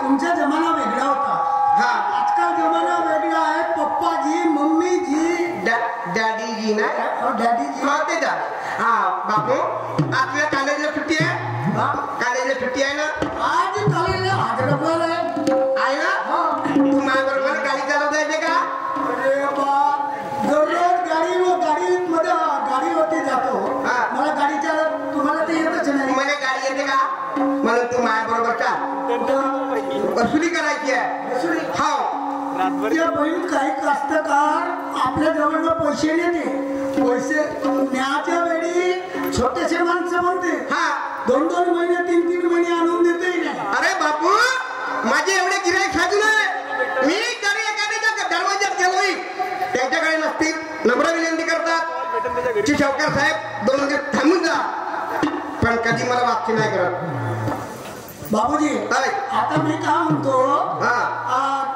तुमचा जमाना वेगळा होता. आजकाल जमाना वेगळा आहे. पप्पाजी मम्मीजी डॅडीजी ना डॅडीजी ते जा. बापू आपल्या कॉलेजला सुट्टी आहे. कॉलेजला सुट्टी आहे ना आज कॉलेजला हाजर आहे ना. तू माझ्याबरोबर गाडी चालवता येते का? अरे बा दररोज गाडीमध्ये गाडीवरती जातो. मला गाडी चालव तुम्हाला ते येतच नाही. मला गाडी येते का? मला तू माझ्याबरोबर चाल. वसुली करायची आहे. हो त्या बहीण काही कास्तकार आपल्या जवळ पैसे नेते. पैसे न्याच्या वेळी छोटेसे माणसं म्हणते 2-2 महिने 3-3 महिने आणून देते. अरे बापू माझे एवढे गिऱ्हाईक साधू नाही. मी गाडी एखाद्याच्या दरवाज्यात गेलोय त्यांच्याकडे नसतील. नम्र विनंती करतात की चौकार साहेब 2 दिवस थांबून जा. पण कधी मला वाक्य नाही करत. बाबूजी आता मी काय म्हणतो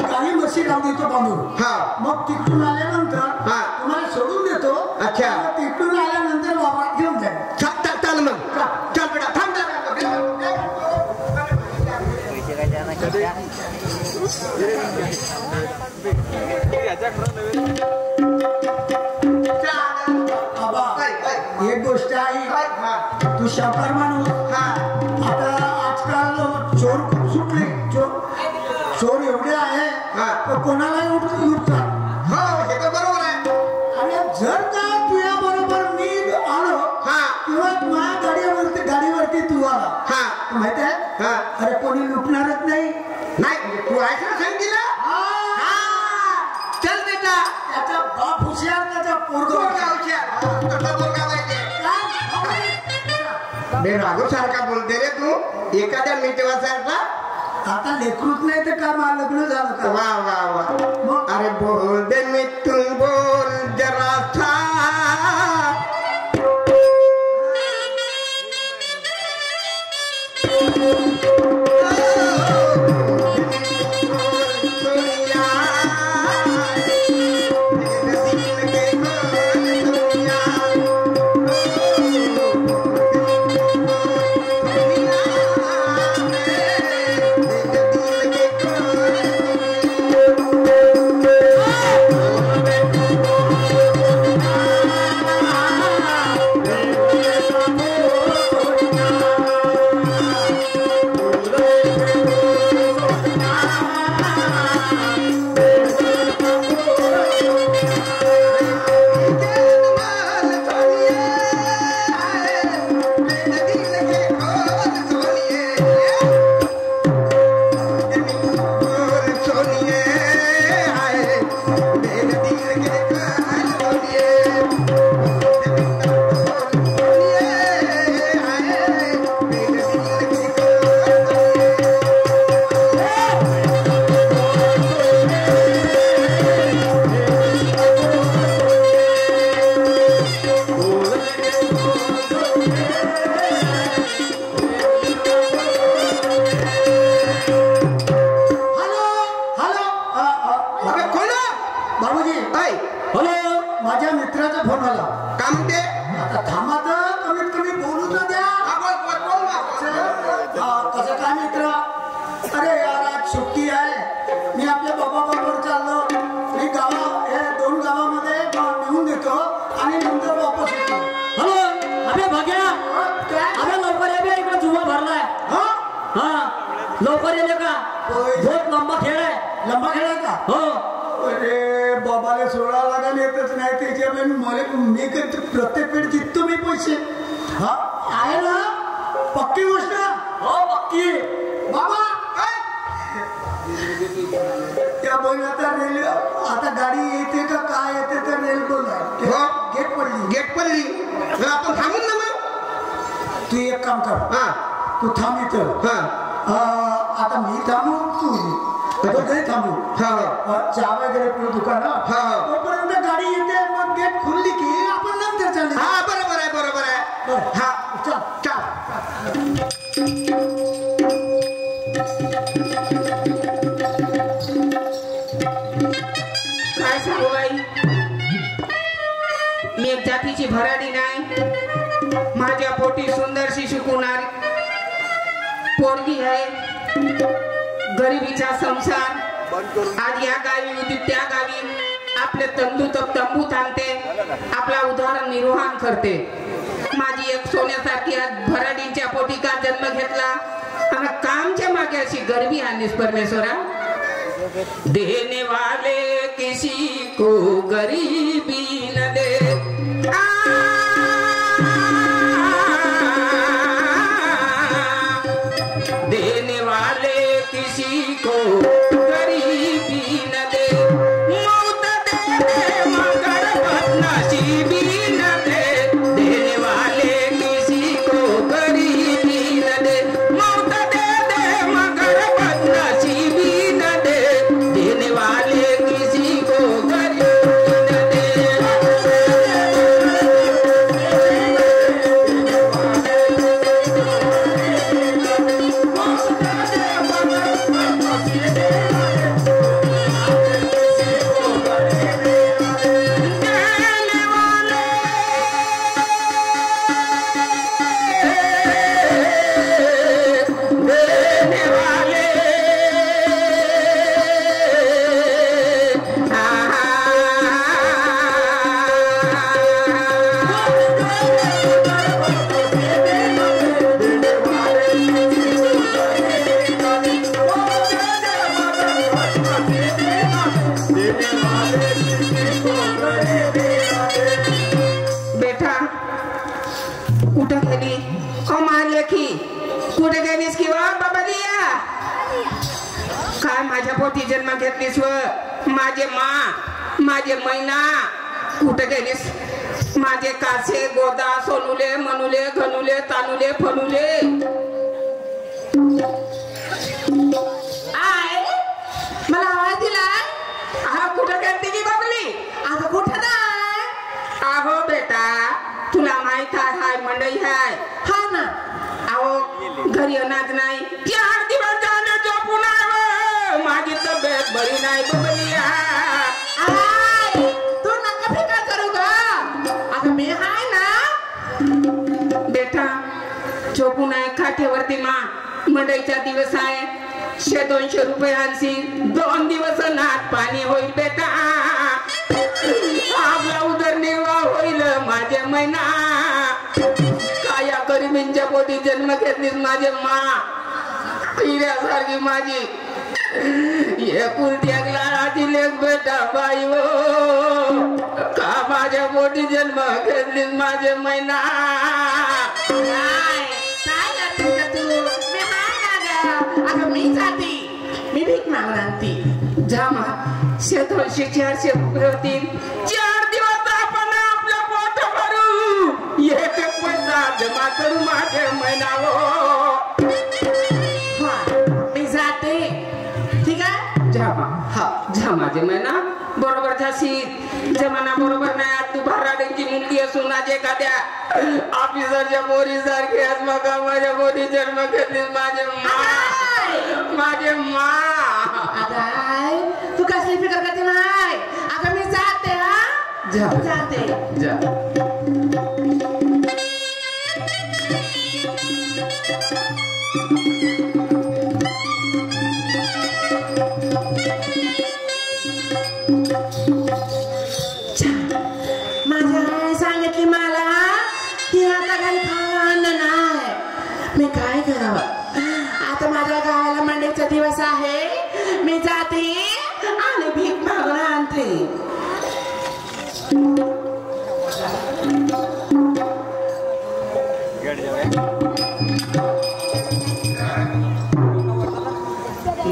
काही म्हशी लावून देतो बांधून. मग तिकडून आल्यानंतर तुम्हाला सोडून देतो. अच्छा तिकडून आल्यानंतर वावरात घेऊन जाईल. चाल मग चाल बेटा थांब. एक गोष्ट आहे तू शाकार माणूस. आता आजकाल चोर खूप सुटले. चोर एवढे आहे कोणालाही लुटतात. हो हे तर बरोबर आहे. आणि जर का तुझ्या बरोबर मी आलो किंवा माझ्या गाडीवरती तू आला माहिती आहे अरे कोणी लुटणारच नाही. तू आहेस ना सांगितलं. चल बेटा. त्याचा बाप हुशार त्याचा पोरगा हुशार. कसा पोरगा पाहिजे बे राघव सारखा बोलते रे तू. एखाद्या मिठवासारखा. आता लेकरूच नाही तर का मला लग्न झालं का? वा वा वा. अरे बोल दे मिठून बोल जरा था. लवकर येले का? बहुत लंबा खेळ आहे. लंबा खेळ आहे का? हो. अरे बाबाला 16 लाख येतच नाही त्याच्यामुळे मी प्रत्येक वेळ जिततो मी पैसे. आहे ना पक्की गोष्ट? हो पक्की. बाबा त्या बघ आता गाडी येते का काय येते तर रेल बोला गेट पडली आपण थांबून ना. मग तू एक काम कर तू थांब इथं. आता मी थांबू तू दोघे थांबू. चहा वगैरे पिऊ दुकानात. तोपर्यंत गाडी येते मग गेट खुलली की आपण नंतर चालू. बरोबर आहे बरोबर आहे. चल चल. काय सांगू बाई मी एक जातीची भराडी नाही. माझ्या पोटी सुंदरशी शिकवणारी पोरगी आहे. गरिबीचा संसार आज या गावी उदी त्या गावी आपले तंबू थांबते आपला उदरनिर्वाह करते. माझी एक सोन्यासारखी आज भराडींच्या पोटी का जन्म घेतला आणि कामच्या मागे अशी गरिबी आणलीस परमेश्वरा. देने वाले किसी को गरीबी न दे. देने वाले किसी को गरीबी न दे. मौत दे दे मगर बदनसीबी न दे. देने वाले किसी को गरीबी न दे. मौत दे दे मगर बदनसीबी न दे. देने वाले किसी को गरीबी न दे. बेटा कुठं गेली ओ मारलेखी कुठे गेलीस किंवा बाबा दिया काय माझ्या पोटी जन्म घेतलीस व माझे माझे मैना कुठे गेलीस. माझे कासे गोदा सोनुले मनुले घनुले तानुले फनुले आय मला आवाज दिलाय. हा कुठं गेलती की बाबली आता कुठं नाही. अहो बेटा तुला माहित आहे मंडई हाय हा ना. अहो घरी अनाज नाही 4 दिवस झाले झोपून आहे. माझी तब्येत बरी नाही बबलिया. तू नका फिकर करू ग आता मी हाय ना. बेटा झोपून आहे खाटेवरती मंडईचा दिवस आहे. 100-200 रुपये आणशी 2 दिवस नात पाणी होईल बेटा. आपला उदरनिर्वाह होईल माझे मैना. काया गरिबींच्या पोटी जन्म घेतलीस माझे हिऱ्यासारखी माझी एकुलती एक लाडाची लेक बेटा बाई हो. का माझ्या पोटी जन्म घेतलीस माझे मैना. मी जाती मी भीक मागणार जामा 100-200-400 रुपये होतील. 4 दिवस आपण आपलं पोट भरू. एक पैसा जमा करू माझे महिनावो. मी जाते ठीक आहे. जामा हा जा माझे महिना बरोबर झाशी. जमाना बरोबर नाही. आज तू भराडींची मुलगी असून माझे एखाद्या ऑफिसरच्या पोरी सारखी आज मग माझ्या पोरी जन्म घेतलीस माझे माझे तू कसली फिकर करते नाही. आता मी जाते हा जाते जा. माझ्या सांगितली मला की आता काही खाणं नाही. मी काय करावं आता. माझ्या गावाला मंडईचा दिवस आहे. मी जाते आणि भीक मागून आणते.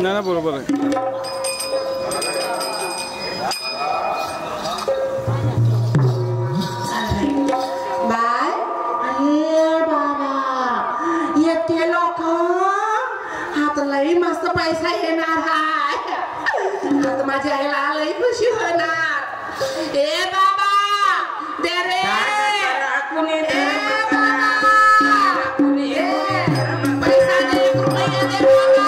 ना बरोबर आहे. बाय अरे बाबा येते लोक हात लई मस्त पैसा येणार आहे. आता माझ्या आईला लई खुशी होणार. ए बाबा दे रे कुणी दे पैसा दे रुपया दे बाबा.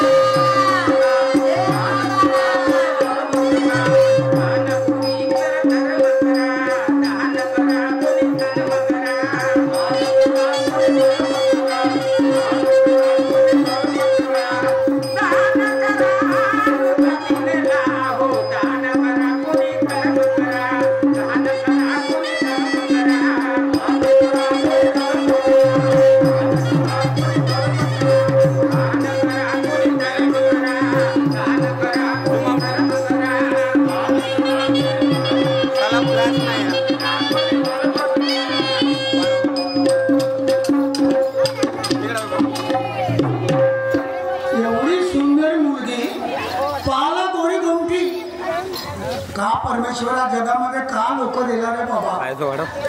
नको दिला रे बाबा.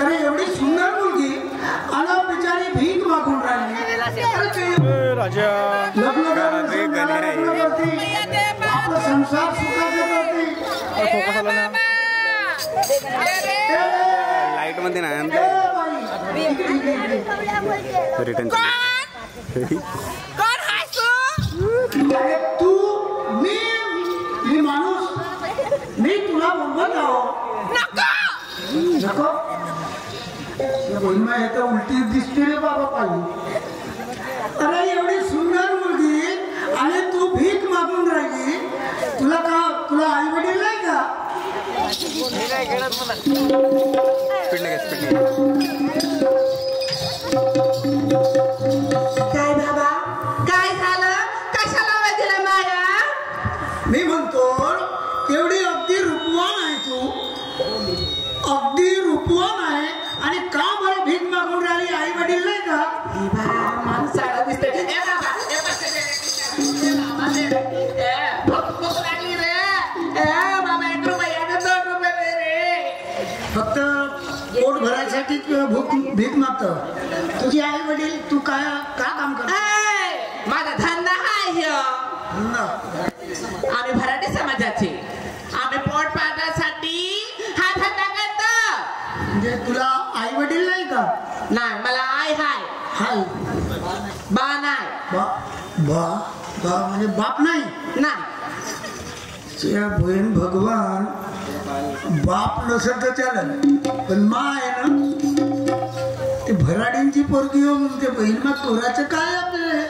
अरे एवढी सुंदर मुलगी आणि बिचारी भीक मागून राहिली. राजा लग्न करते, आपला संसार सुखाचा करते. फोकस आला ना लाईट मध्ये नाही रिटर्न. अरे तू मी माणूस, मी तुला बोलत आहो. नको बोलमा येतं उलटी दिसते रे बाबा पाहिजे. अरे एवढी सुंदर मुलगी आणि तू भीक मागून राहिली. तुला आई वडील नाही का? काय बाबा काय झालं? कशाला वाजला माया? मी म्हणतो एवढी अगदी रूपवान आहे तू, अगदी रूपवान आहे आणि का बरं भीक मागून राहिली? आई वडील नाही का? माणसाला दिसते फक्त पोट भरायसाठी भीक मागत. तुझी आई वडील तू काय काम करतो? माझा धंदा आहे. आम्ही मराठी समाजाचे, आम्ही पोट पाण्यासाठी हा धंदा करतो. म्हणजे तुला आई वडील नाही का? नाही, मला आई हाय. हाय बा नाही. बा म्हणजे बाप नाही. बहीण भगवान बाप नसत तर चालेल, पण मा आहे ना ते भराडींची पोरगी हो म्हणते. बहीण मग कोराचं काय आपले.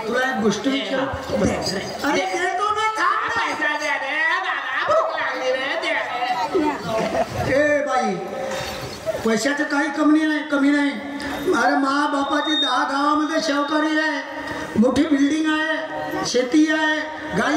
तुला एक गोष्ट विचार. अरे देतो ना, पैसा द्या रे बाबा, भूक लागली रे. ए बाई, पैशाचं काही कमी नाही. अरे मा बापाची 10 गावामध्ये शेवकारी आहे, मोठी बिल्डिंग आहे, शेती आहे, गाई